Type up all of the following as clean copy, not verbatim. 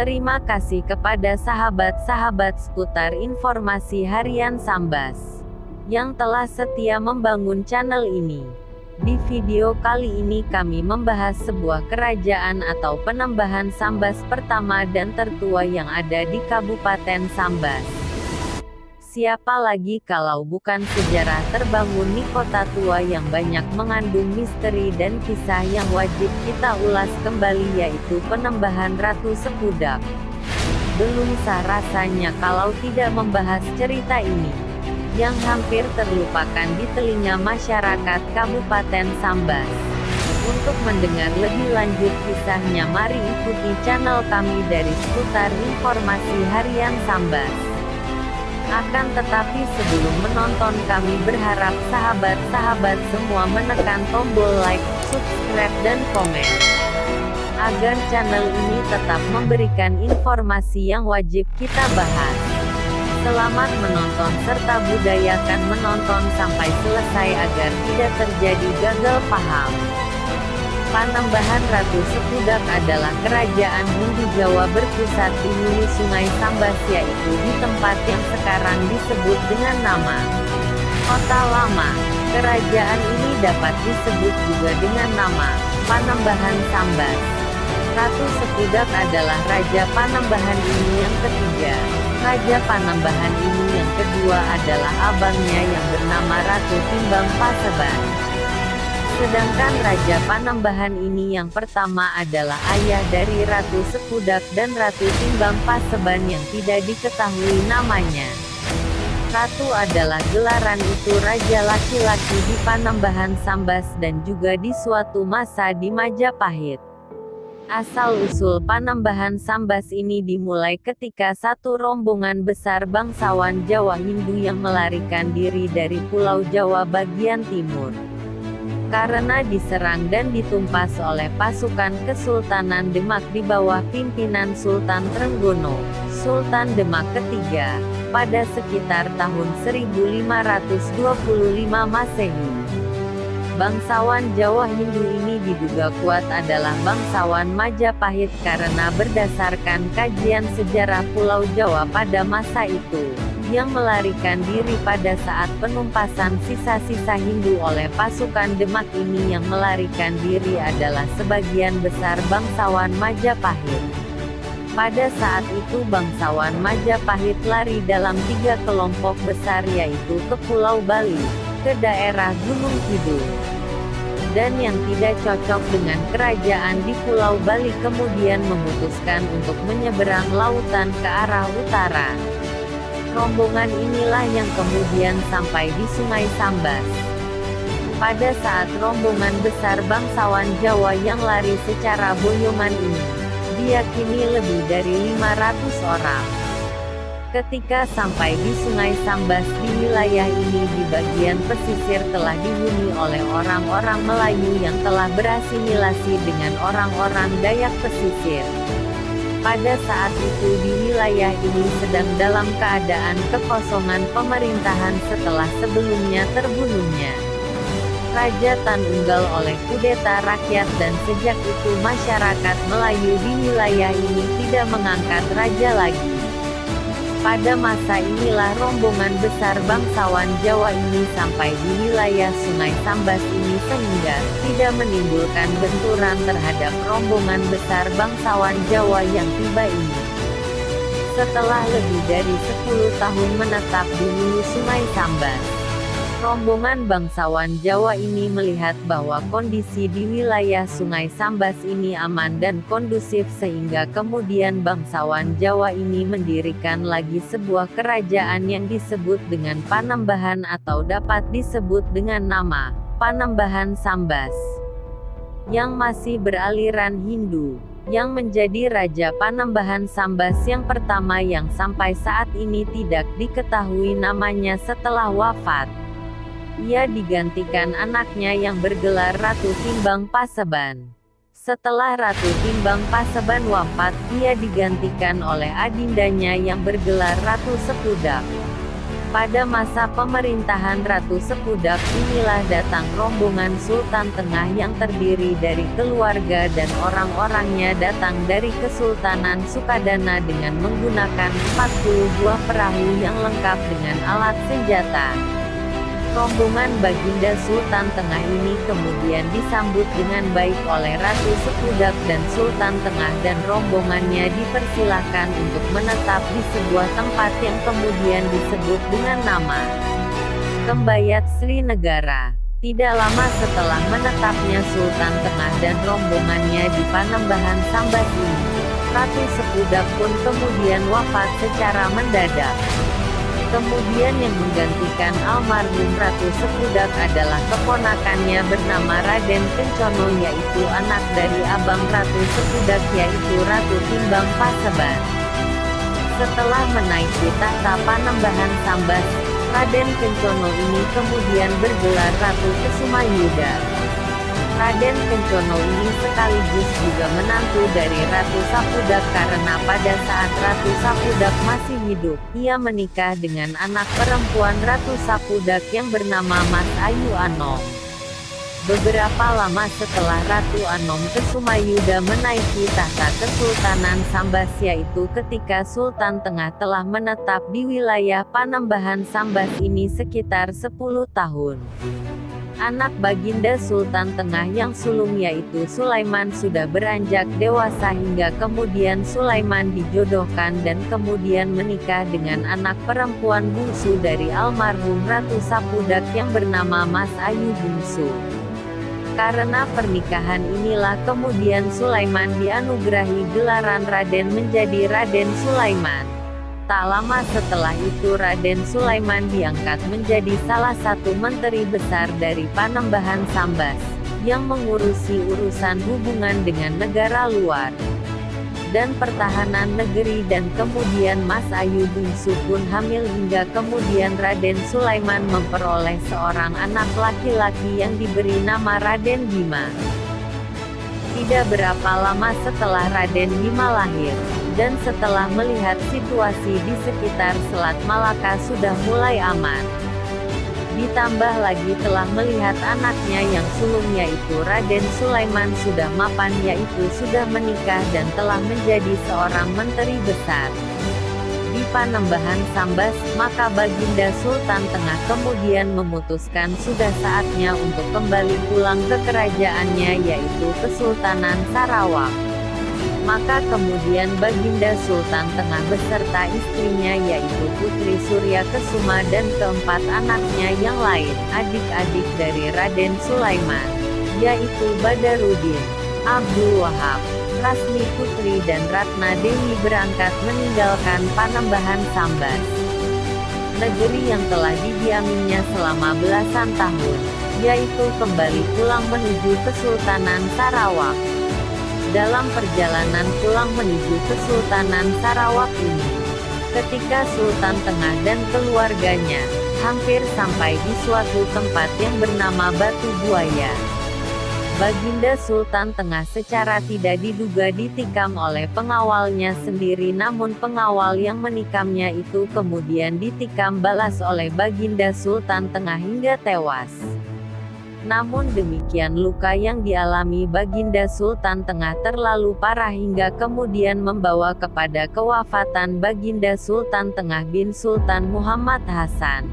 Terima kasih kepada sahabat-sahabat seputar informasi harian Sambas yang telah setia membangun channel ini. Di video kali ini kami membahas sebuah kerajaan atau penambahan Sambas pertama dan tertua yang ada di Kabupaten Sambas. Siapa lagi kalau bukan sejarah terbangun di kota tua yang banyak mengandung misteri dan kisah yang wajib kita ulas kembali, yaitu penambahan Ratu Sepudak. Belum sah rasanya kalau tidak membahas cerita ini, yang hampir terlupakan di telinga masyarakat Kabupaten Sambas. Untuk mendengar lebih lanjut kisahnya, mari ikuti channel kami dari seputar informasi harian Sambas. Akan tetapi sebelum menonton, kami berharap sahabat-sahabat semua menekan tombol like, subscribe dan komen, agar channel ini tetap memberikan informasi yang wajib kita bahas. Selamat menonton serta budayakan menonton sampai selesai agar tidak terjadi gagal paham. Panembahan Ratu Sepudak adalah kerajaan Hindu Jawa berpusat di hulu Sungai Sambas, yaitu di tempat yang sekarang disebut dengan nama Kota Lama. Kerajaan ini dapat disebut juga dengan nama Panembahan Sambas. Ratu Sepudak adalah Raja Panembahan ini yang ketiga. Raja Panembahan ini yang kedua adalah abangnya yang bernama Ratu Timbang Paseban. Sedangkan Raja Panembahan ini yang pertama adalah ayah dari Ratu Sepudak dan Ratu Timbang Paseban yang tidak diketahui namanya. Ratu adalah gelaran itu raja laki-laki di Panembahan Sambas dan juga di suatu masa di Majapahit. Asal-usul Panembahan Sambas ini dimulai ketika satu rombongan besar bangsawan Jawa Hindu yang melarikan diri dari Pulau Jawa bagian timur. Karena diserang dan ditumpas oleh pasukan Kesultanan Demak di bawah pimpinan Sultan Trenggono, Sultan Demak ketiga, pada sekitar tahun 1525 Masehi. Bangsawan Jawa Hindu ini diduga kuat adalah bangsawan Majapahit karena berdasarkan kajian sejarah Pulau Jawa pada masa itu, yang melarikan diri pada saat penumpasan sisa-sisa Hindu oleh pasukan Demak ini yang melarikan diri adalah sebagian besar bangsawan Majapahit. Pada saat itu bangsawan Majapahit lari dalam 3 kelompok besar, yaitu ke Pulau Bali, ke daerah Gunung Kidul, dan yang tidak cocok dengan kerajaan di Pulau Bali kemudian memutuskan untuk menyeberang lautan ke arah utara. Rombongan inilah yang kemudian sampai di Sungai Sambas. Pada saat rombongan besar bangsawan Jawa yang lari secara boyongan ini, diyakini lebih dari 500 orang. Ketika sampai di Sungai Sambas, di wilayah ini di bagian pesisir telah dihuni oleh orang-orang Melayu yang telah berasimilasi dengan orang-orang Dayak pesisir. Pada saat itu di wilayah ini sedang dalam keadaan kekosongan pemerintahan setelah sebelumnya terbunuhnya Raja Tan Unggal oleh kudeta rakyat, dan sejak itu masyarakat Melayu di wilayah ini tidak mengangkat raja lagi. Pada masa inilah rombongan besar bangsawan Jawa ini sampai di wilayah Sungai Sambas ini sehingga tidak menimbulkan benturan terhadap rombongan besar bangsawan Jawa yang tiba ini. Setelah lebih dari 10 tahun menetap di hulu Sungai Sambas, rombongan bangsawan Jawa ini melihat bahwa kondisi di wilayah Sungai Sambas ini aman dan kondusif sehingga kemudian bangsawan Jawa ini mendirikan lagi sebuah kerajaan yang disebut dengan Panembahan atau dapat disebut dengan nama Panembahan Sambas, yang masih beraliran Hindu, yang menjadi Raja Panembahan Sambas yang pertama yang sampai saat ini tidak diketahui namanya setelah wafat. Ia digantikan anaknya yang bergelar Ratu Timbang Paseban. Setelah Ratu Timbang Paseban wafat, ia digantikan oleh adindanya yang bergelar Ratu Sepudak. Pada masa pemerintahan Ratu Sepudak inilah datang rombongan Sultan Tengah yang terdiri dari keluarga dan orang-orangnya datang dari Kesultanan Sukadana dengan menggunakan 40 buah perahu yang lengkap dengan alat senjata. Rombongan Baginda Sultan Tengah ini kemudian disambut dengan baik oleh Ratu Sepudak dan Sultan Tengah dan rombongannya dipersilahkan untuk menetap di sebuah tempat yang kemudian disebut dengan nama Kembayat Srinegara. Tidak lama setelah menetapnya Sultan Tengah dan rombongannya di Panembahan Sambas ini, Ratu Sepudak pun kemudian wafat secara mendadak. Kemudian yang menggantikan almarhum Ratu Sepudak adalah keponakannya bernama Raden Kencono, yaitu anak dari abang Ratu Sepudak yaitu Ratu Timbang Paseban. Setelah menaiki tahta Panembahan Sambas, Raden Kencono ini kemudian bergelar Ratu Kesumayuda. Raden Kencono ini sekaligus juga menantu dari Ratu Sapudak karena pada saat Ratu Sapudak masih hidup, ia menikah dengan anak perempuan Ratu Sapudak yang bernama Mas Ayu Anom. Beberapa lama setelah Ratu Anom Kesumayuda menaiki tahta Kesultanan Sambas, yaitu ketika Sultan Tengah telah menetap di wilayah Panembahan Sambas ini sekitar 10 tahun. Anak Baginda Sultan Tengah yang sulung yaitu Sulaiman sudah beranjak dewasa hingga kemudian Sulaiman dijodohkan dan kemudian menikah dengan anak perempuan bungsu dari almarhum Ratu Sapudak yang bernama Mas Ayu Bungsu. Karena pernikahan inilah kemudian Sulaiman dianugerahi gelaran Raden menjadi Raden Sulaiman. Tak lama setelah itu Raden Sulaiman diangkat menjadi salah satu menteri besar dari Panembahan Sambas, yang mengurusi urusan hubungan dengan negara luar dan pertahanan negeri, dan kemudian Mas Ayu Bungsu pun hamil hingga kemudian Raden Sulaiman memperoleh seorang anak laki-laki yang diberi nama Raden Bima. Tidak berapa lama setelah Raden Bima lahir, dan setelah melihat situasi di sekitar Selat Malaka sudah mulai aman, ditambah lagi telah melihat anaknya yang sulung yaitu Raden Sulaiman sudah mapan yaitu sudah menikah dan telah menjadi seorang menteri besar di Panembahan Sambas, maka Baginda Sultan Tengah kemudian memutuskan sudah saatnya untuk kembali pulang ke kerajaannya yaitu Kesultanan Sarawak. Maka kemudian Baginda Sultan Tengah beserta istrinya yaitu Putri Surya Kesuma dan keempat anaknya yang lain, adik-adik dari Raden Sulaiman, yaitu Badarudin, Abdul Wahab, Rasmi Putri dan Ratna Dewi berangkat meninggalkan Panembahan Sambas, negeri yang telah didiaminya selama belasan tahun, yaitu kembali pulang menuju Kesultanan Sarawak. Dalam perjalanan pulang menuju Kesultanan Sarawak ini, ketika Sultan Tengah dan keluarganya hampir sampai di suatu tempat yang bernama Batu Buaya, Baginda Sultan Tengah secara tidak diduga ditikam oleh pengawalnya sendiri, namun pengawal yang menikamnya itu kemudian ditikam balas oleh Baginda Sultan Tengah hingga tewas. Namun demikian luka yang dialami Baginda Sultan Tengah terlalu parah hingga kemudian membawa kepada kewafatan Baginda Sultan Tengah bin Sultan Muhammad Hasan.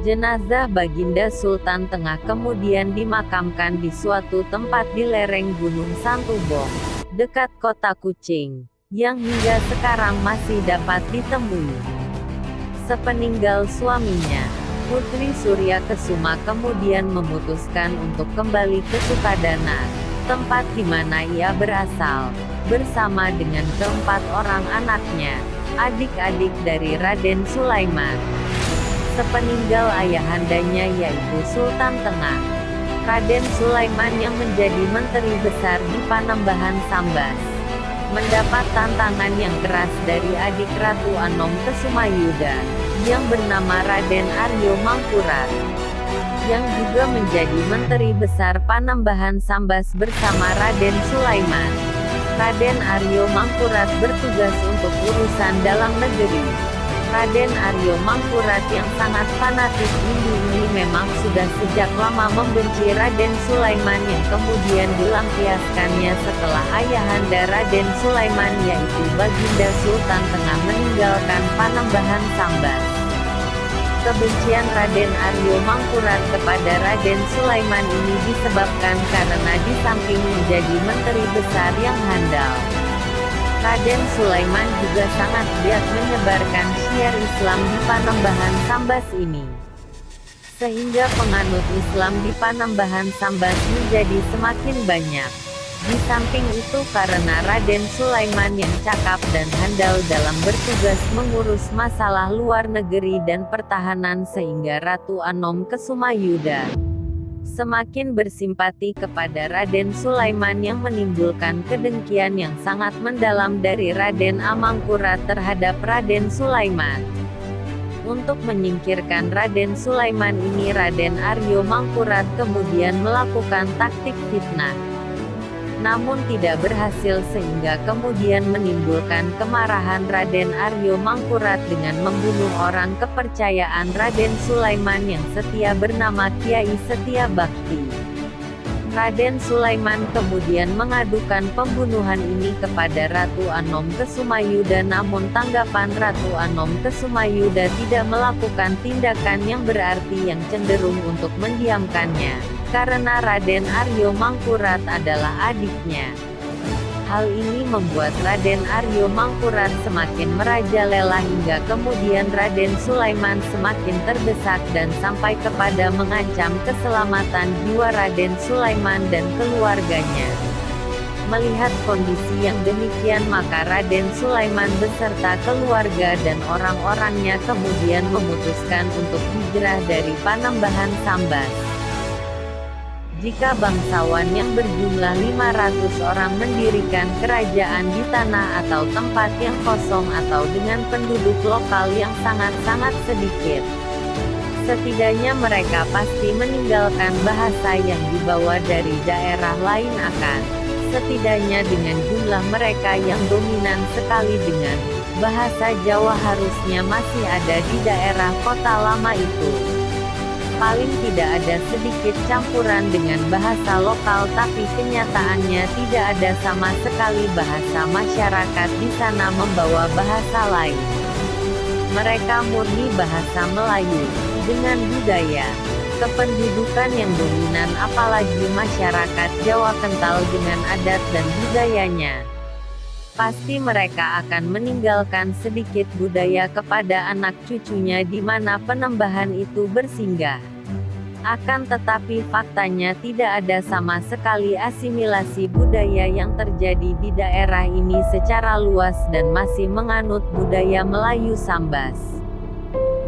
Jenazah Baginda Sultan Tengah kemudian dimakamkan di suatu tempat di lereng Gunung Santubong, dekat kota Kuching, yang hingga sekarang masih dapat ditemui. Sepeninggal suaminya, Putri Surya Kesuma kemudian memutuskan untuk kembali ke Sukadana, tempat di mana ia berasal, bersama dengan keempat orang anaknya, adik-adik dari Raden Sulaiman. Sepeninggal ayahandanya yaitu Sultan Tengah, Raden Sulaiman yang menjadi menteri besar di Panembahan Sambas, mendapat tantangan yang keras dari adik Ratu Anom Kesumayuda, yang bernama Raden Aryo Mangkurat, yang juga menjadi menteri besar Panembahan Sambas bersama Raden Sulaiman. Raden Aryo Mangkurat bertugas untuk urusan dalam negeri, Raden Aryo Mangkurat yang sangat fanatik Hindu ini memang sudah sejak lama membenci Raden Sulaiman yang kemudian dilampiaskannya setelah ayahanda Raden Sulaiman yaitu Baginda Sultan Tengah meninggalkan Panembahan Sambas. Kebencian Raden Aryo Mangkurat kepada Raden Sulaiman ini disebabkan karena di samping menjadi menteri besar yang handal, Raden Sulaiman juga sangat giat menyebarkan syiar Islam di Panembahan Sambas ini. Sehingga penganut Islam di Panembahan Sambas menjadi semakin banyak. Di samping itu karena Raden Sulaiman yang cakap dan handal dalam bertugas mengurus masalah luar negeri dan pertahanan sehingga Ratu Anomkusumayuda semakin bersimpati kepada Raden Sulaiman yang menimbulkan kedengkian yang sangat mendalam dari Raden Amangkurat terhadap Raden Sulaiman. Untuk menyingkirkan Raden Sulaiman ini Raden Aryo Mangkurat kemudian melakukan taktik fitnah. Namun tidak berhasil sehingga kemudian menimbulkan kemarahan Raden Aryo Mangkurat dengan membunuh orang kepercayaan Raden Sulaiman yang setia bernama Kiai Setia Bakti. Raden Sulaiman kemudian mengadukan pembunuhan ini kepada Ratu Anomkusumayuda namun tanggapan Ratu Anomkusumayuda tidak melakukan tindakan yang berarti yang cenderung untuk mendiamkannya, karena Raden Aryo Mangkurat adalah adiknya. Hal ini membuat Raden Aryo Mangkurat semakin merajalela hingga kemudian Raden Sulaiman semakin terdesak dan sampai kepada mengancam keselamatan jiwa Raden Sulaiman dan keluarganya. Melihat kondisi yang demikian maka Raden Sulaiman beserta keluarga dan orang-orangnya kemudian memutuskan untuk hijrah dari Panembahan Sambas. Jika bangsawan yang berjumlah 500 orang mendirikan kerajaan di tanah atau tempat yang kosong atau dengan penduduk lokal yang sangat-sangat sedikit, setidaknya mereka pasti meninggalkan bahasa yang dibawa dari daerah lain setidaknya dengan jumlah mereka yang dominan sekali dengan bahasa Jawa harusnya masih ada di daerah kota lama itu. Paling tidak ada sedikit campuran dengan bahasa lokal tapi kenyataannya tidak ada sama sekali bahasa masyarakat di sana membawa bahasa lain. Mereka murni bahasa Melayu, dengan budaya, kependudukan yang dominan apalagi masyarakat Jawa kental dengan adat dan budayanya. Pasti mereka akan meninggalkan sedikit budaya kepada anak cucunya di mana Panembahan itu bersinggah. Akan tetapi faktanya tidak ada sama sekali asimilasi budaya yang terjadi di daerah ini secara luas dan masih menganut budaya Melayu Sambas.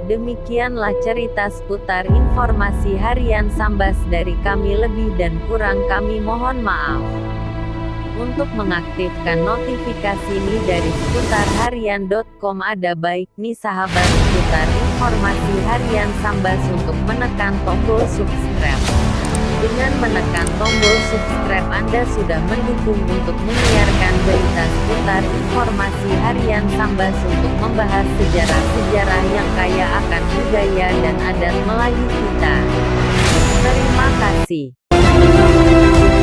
Demikianlah cerita seputar informasi harian Sambas dari kami, lebih dan kurang kami mohon maaf. Untuk mengaktifkan notifikasi ini dari seputarharian.com ada baiknya sahabat seputar informasi harian Sambas untuk menekan tombol subscribe. Dengan menekan tombol subscribe Anda sudah mendukung untuk menyiarkan berita seputar informasi harian Sambas untuk membahas sejarah-sejarah yang kaya akan budaya dan adat Melayu kita. Terima kasih.